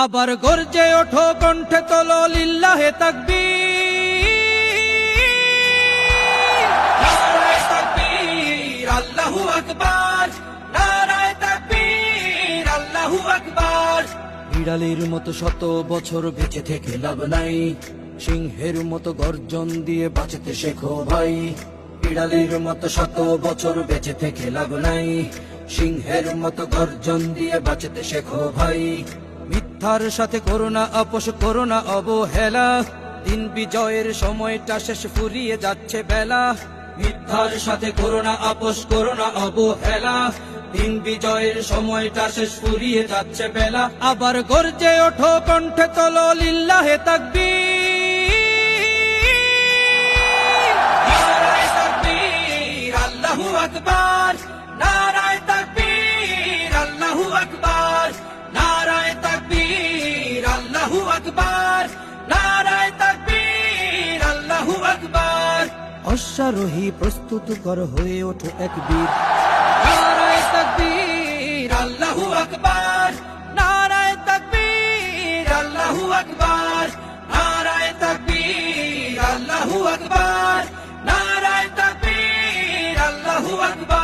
আবার গর্জে ওঠো, কণ্ঠে তোলো লিল্লাহে তাকবীর, নারায়ে তাকবীর, আল্লাহু আকবার, নারায়ে তাকবীর, আল্লাহু আকবার। বিড়ালের মতো শত বছর বেঁচে থেকে লাভ নাই, সিংহের মতো গর্জন দিয়ে বাঁচতে শেখো ভাই। বিড়ালের মতো শত বছর বেঁচে থেকে লাভ নাই, সিংহের মতো গর্জন দিয়ে বাঁচতে শেখো ভাই। মিথ্যার সাথে করোনা আপোষ, করোনা অবহেলা, দিন বিজয়ের সময়টা শেষ, ফুরিয়ে যাচ্ছে বেলা। মিথ্যার সাথে করোনা আপোষ, করোনা অবহেলা, দিন বিজয়ের সময়টা শেষ, ফুরিয়ে যাচ্ছে বেলা। আবার গর্জে ওঠো, কণ্ঠে তোলো লিল্লাহে তাকবীর, নারায়ে তাকবীর, আল্লাহু আকবার, নারায়ে তাকবীর, আল্লাহু আকবার, নারায়ে তাকবীর, আল্লাহু আকবার, নারায়ে তাকবীর, আল্লাহু আকবার। অশ্বারোহী প্রস্তুত কর, হয়ে ওঠো এক বীর, নারায়ে তাকবীর, আল্লাহু আকবার, নারায়ে তাকবীর, আল্লাহু আকবার, নারায়ে তাকবীর, আল্লাহু আকবার, নারায়ে তাকবীর, আল্লাহু আকবার।